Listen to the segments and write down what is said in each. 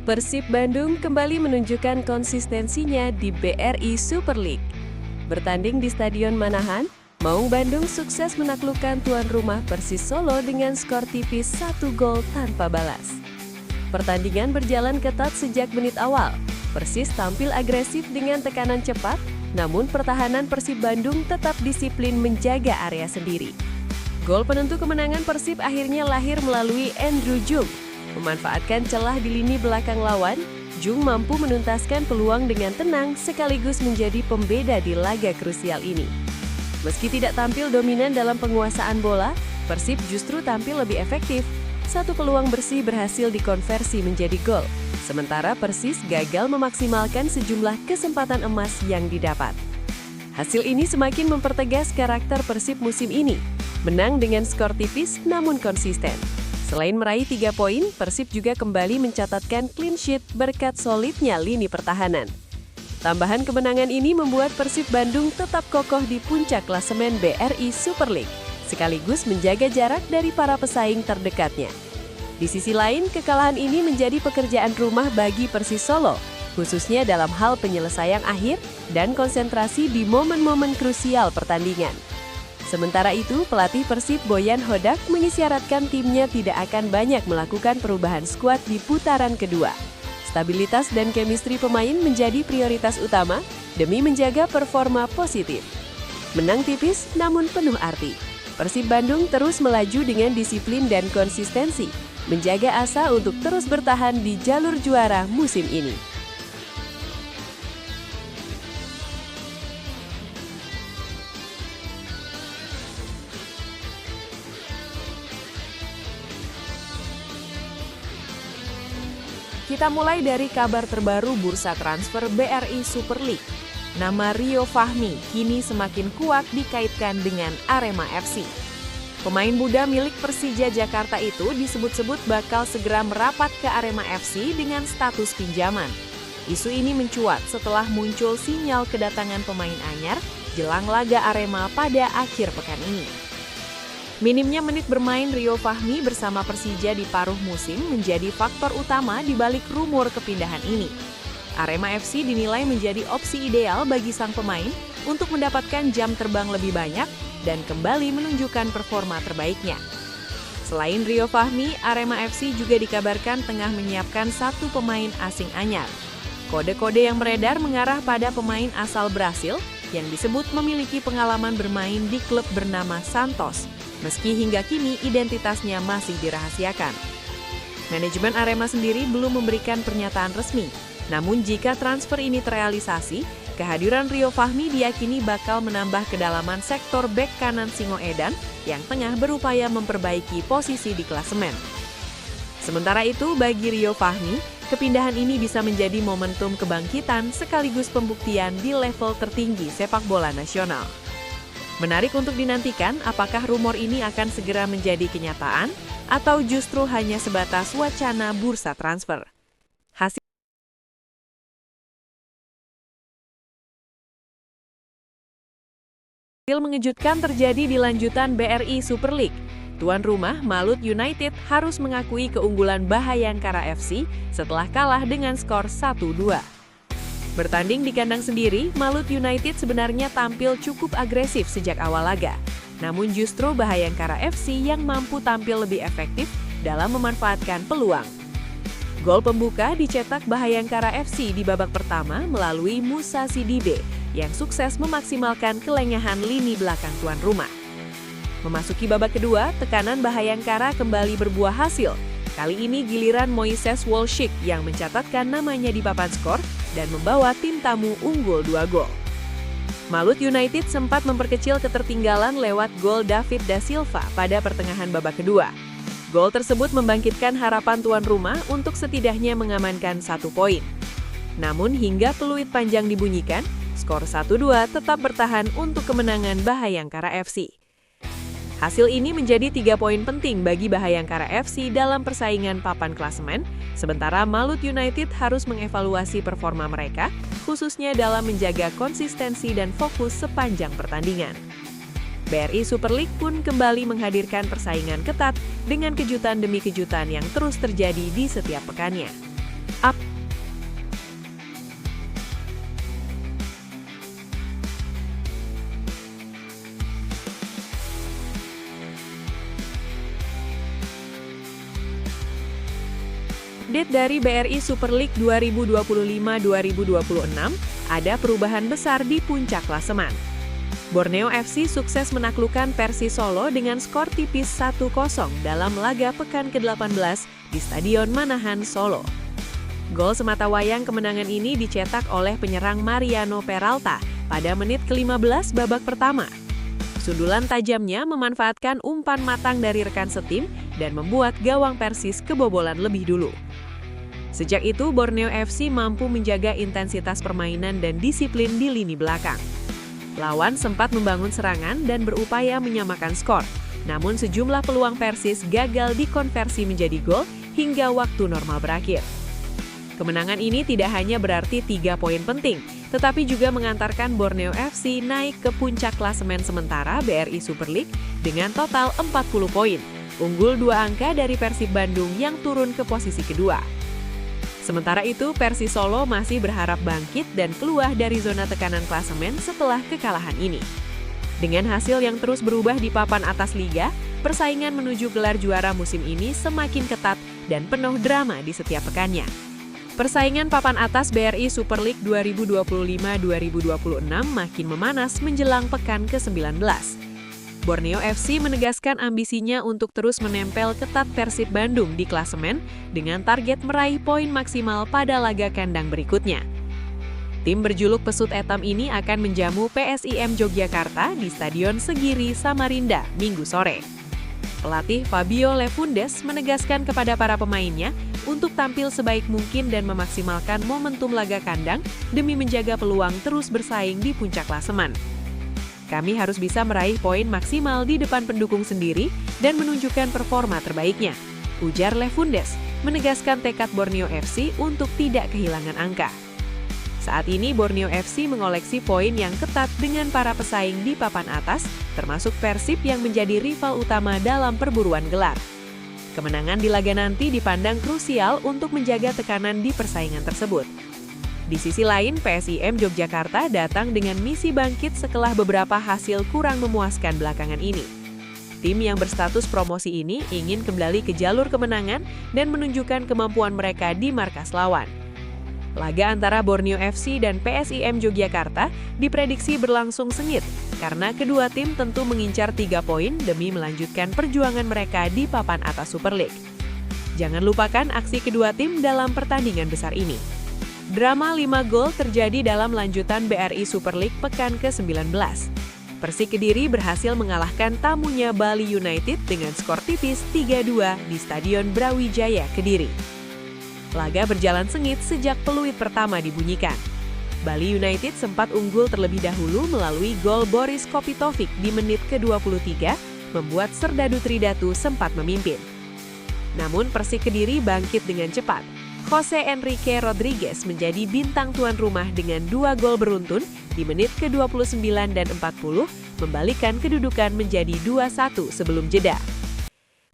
Persib Bandung kembali menunjukkan konsistensinya di BRI Super League. Bertanding di Stadion Manahan, Maung Bandung sukses menaklukkan tuan rumah Persis Solo dengan skor tipis 1 gol tanpa balas. Pertandingan berjalan ketat sejak menit awal. Persis tampil agresif dengan tekanan cepat, namun pertahanan Persib Bandung tetap disiplin menjaga area sendiri. Gol penentu kemenangan Persib akhirnya lahir melalui Andrew Jung. Memanfaatkan celah di lini belakang lawan, Jung mampu menuntaskan peluang dengan tenang sekaligus menjadi pembeda di laga krusial ini. Meski tidak tampil dominan dalam penguasaan bola, Persib justru tampil lebih efektif. Satu peluang bersih berhasil dikonversi menjadi gol, sementara Persis gagal memaksimalkan sejumlah kesempatan emas yang didapat. Hasil ini semakin mempertegas karakter Persib musim ini, menang dengan skor tipis namun konsisten. Selain meraih 3 poin, Persib juga kembali mencatatkan clean sheet berkat solidnya lini pertahanan. Tambahan kemenangan ini membuat Persib Bandung tetap kokoh di puncak klasemen BRI Super League, sekaligus menjaga jarak dari para pesaing terdekatnya. Di sisi lain, kekalahan ini menjadi pekerjaan rumah bagi Persis Solo, khususnya dalam hal penyelesaian akhir dan konsentrasi di momen-momen krusial pertandingan. Sementara itu, pelatih Persib Boyan Hodak mengisyaratkan timnya tidak akan banyak melakukan perubahan skuad di putaran kedua. Stabilitas dan chemistry pemain menjadi prioritas utama demi menjaga performa positif. Menang tipis namun penuh arti. Persib Bandung terus melaju dengan disiplin dan konsistensi, menjaga asa untuk terus bertahan di jalur juara musim ini. Kita mulai dari kabar terbaru bursa transfer BRI Super League. Nama Rio Fahmi kini semakin kuat dikaitkan dengan Arema FC. Pemain muda milik Persija Jakarta itu disebut-sebut bakal segera merapat ke Arema FC dengan status pinjaman. Isu ini mencuat setelah muncul sinyal kedatangan pemain anyar jelang laga Arema pada akhir pekan ini. Minimnya menit bermain Rio Fahmi bersama Persija di paruh musim menjadi faktor utama di balik rumor kepindahan ini. Arema FC dinilai menjadi opsi ideal bagi sang pemain untuk mendapatkan jam terbang lebih banyak dan kembali menunjukkan performa terbaiknya. Selain Rio Fahmi, Arema FC juga dikabarkan tengah menyiapkan satu pemain asing anyar. Kode-kode yang beredar mengarah pada pemain asal Brasil yang disebut memiliki pengalaman bermain di klub bernama Santos, meski hingga kini identitasnya masih dirahasiakan. Manajemen Arema sendiri belum memberikan pernyataan resmi, namun jika transfer ini terrealisasi, kehadiran Rio Fahmi diyakini bakal menambah kedalaman sektor bek kanan Singoedan yang tengah berupaya memperbaiki posisi di klasemen. Sementara itu, bagi Rio Fahmi, kepindahan ini bisa menjadi momentum kebangkitan sekaligus pembuktian di level tertinggi sepak bola nasional. Menarik untuk dinantikan apakah rumor ini akan segera menjadi kenyataan atau justru hanya sebatas wacana bursa transfer. Hasil mengejutkan terjadi di lanjutan BRI Super League. Tuan rumah Malut United harus mengakui keunggulan Bhayangkara FC setelah kalah dengan skor 1-2. Bertanding di kandang sendiri, Malut United sebenarnya tampil cukup agresif sejak awal laga. Namun justru Bhayangkara FC yang mampu tampil lebih efektif dalam memanfaatkan peluang. Gol pembuka dicetak Bhayangkara FC di babak pertama melalui Musa Sidibe yang sukses memaksimalkan kelengahan lini belakang tuan rumah. Memasuki babak kedua, tekanan Bhayangkara kembali berbuah hasil. Kali ini giliran Moises Wolsik yang mencatatkan namanya di papan skor dan membawa tim tamu unggul 2 gol. Malut United sempat memperkecil ketertinggalan lewat gol David da Silva pada pertengahan babak kedua. Gol tersebut membangkitkan harapan tuan rumah untuk setidaknya mengamankan 1 poin. Namun hingga peluit panjang dibunyikan, skor 1-2 tetap bertahan untuk kemenangan Bhayangkara FC. Hasil ini menjadi 3 poin penting bagi Bhayangkara FC dalam persaingan papan klasemen, sementara Malut United harus mengevaluasi performa mereka, khususnya dalam menjaga konsistensi dan fokus sepanjang pertandingan. BRI Super League pun kembali menghadirkan persaingan ketat dengan kejutan demi kejutan yang terus terjadi di setiap pekannya. Update dari BRI Super League 2025-2026, ada perubahan besar di puncak klasemen. Borneo FC sukses menaklukkan Persis Solo dengan skor tipis 1-0 dalam laga pekan ke-18 di Stadion Manahan, Solo. Gol sematawayang kemenangan ini dicetak oleh penyerang Mariano Peralta pada menit ke-15 babak pertama. Sundulan tajamnya memanfaatkan umpan matang dari rekan setim dan membuat gawang Persis kebobolan lebih dulu. Sejak itu, Borneo FC mampu menjaga intensitas permainan dan disiplin di lini belakang. Lawan sempat membangun serangan dan berupaya menyamakan skor, namun sejumlah peluang Persis gagal dikonversi menjadi gol hingga waktu normal berakhir. Kemenangan ini tidak hanya berarti 3 poin penting, tetapi juga mengantarkan Borneo FC naik ke puncak klasemen sementara BRI Super League dengan total 40 poin, unggul 2 angka dari Persib Bandung yang turun ke posisi kedua. Sementara itu, Persis Solo masih berharap bangkit dan keluar dari zona tekanan klasemen setelah kekalahan ini. Dengan hasil yang terus berubah di papan atas liga, persaingan menuju gelar juara musim ini semakin ketat dan penuh drama di setiap pekannya. Persaingan papan atas BRI Super League 2025-2026 makin memanas menjelang pekan ke-19. Borneo FC menegaskan ambisinya untuk terus menempel ketat Persib Bandung di klasemen dengan target meraih poin maksimal pada laga kandang berikutnya. Tim berjuluk Pesut Etam ini akan menjamu PSIM Yogyakarta di Stadion Segiri, Samarinda, Minggu sore. Pelatih Fabio Lefundes menegaskan kepada para pemainnya untuk tampil sebaik mungkin dan memaksimalkan momentum laga kandang demi menjaga peluang terus bersaing di puncak klasemen. Kami harus bisa meraih poin maksimal di depan pendukung sendiri dan menunjukkan performa terbaiknya, ujar Lefundes, menegaskan tekad Borneo FC untuk tidak kehilangan angka. Saat ini Borneo FC mengoleksi poin yang ketat dengan para pesaing di papan atas, termasuk Persib yang menjadi rival utama dalam perburuan gelar. Kemenangan di laga nanti dipandang krusial untuk menjaga tekanan di persaingan tersebut. Di sisi lain, PSIM Yogyakarta datang dengan misi bangkit setelah beberapa hasil kurang memuaskan belakangan ini. Tim yang berstatus promosi ini ingin kembali ke jalur kemenangan dan menunjukkan kemampuan mereka di markas lawan. Laga antara Borneo FC dan PSIM Yogyakarta diprediksi berlangsung sengit karena kedua tim tentu mengincar 3 poin demi melanjutkan perjuangan mereka di papan atas Super League. Jangan lupakan aksi kedua tim dalam pertandingan besar ini. Drama 5 gol terjadi dalam lanjutan BRI Super League pekan ke-19. Persik Kediri berhasil mengalahkan tamunya Bali United dengan skor tipis 3-2 di Stadion Brawijaya, Kediri. Laga berjalan sengit sejak peluit pertama dibunyikan. Bali United sempat unggul terlebih dahulu melalui gol Boris Kopitovic di menit ke-23, membuat Serdadu Tridatu sempat memimpin. Namun Persik Kediri bangkit dengan cepat. Jose Enrique Rodriguez menjadi bintang tuan rumah dengan 2 gol beruntun di menit ke-29 dan 40, membalikkan kedudukan menjadi 2-1 sebelum jeda.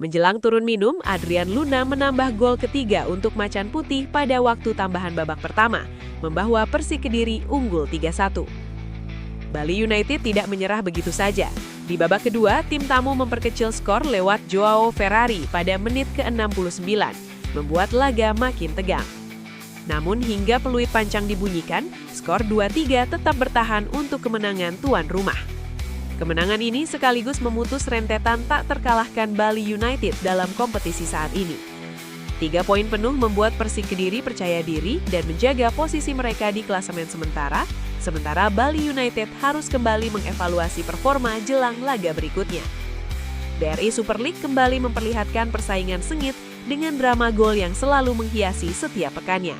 Menjelang turun minum, Adrian Luna menambah gol ketiga untuk Macan Putih pada waktu tambahan babak pertama, membawa Persik Kediri unggul 3-1. Bali United tidak menyerah begitu saja. Di babak kedua, tim tamu memperkecil skor lewat Joao Ferrari pada menit ke-69. Membuat laga makin tegang. Namun hingga peluit pancang dibunyikan, skor 2-3 tetap bertahan untuk kemenangan tuan rumah. Kemenangan ini sekaligus memutus rentetan tak terkalahkan Bali United dalam kompetisi saat ini. 3 poin penuh membuat Persik Kediri percaya diri dan menjaga posisi mereka di klasemen sementara Bali United harus kembali mengevaluasi performa jelang laga berikutnya. BRI Super League kembali memperlihatkan persaingan sengit dengan drama gol yang selalu menghiasi setiap pekannya.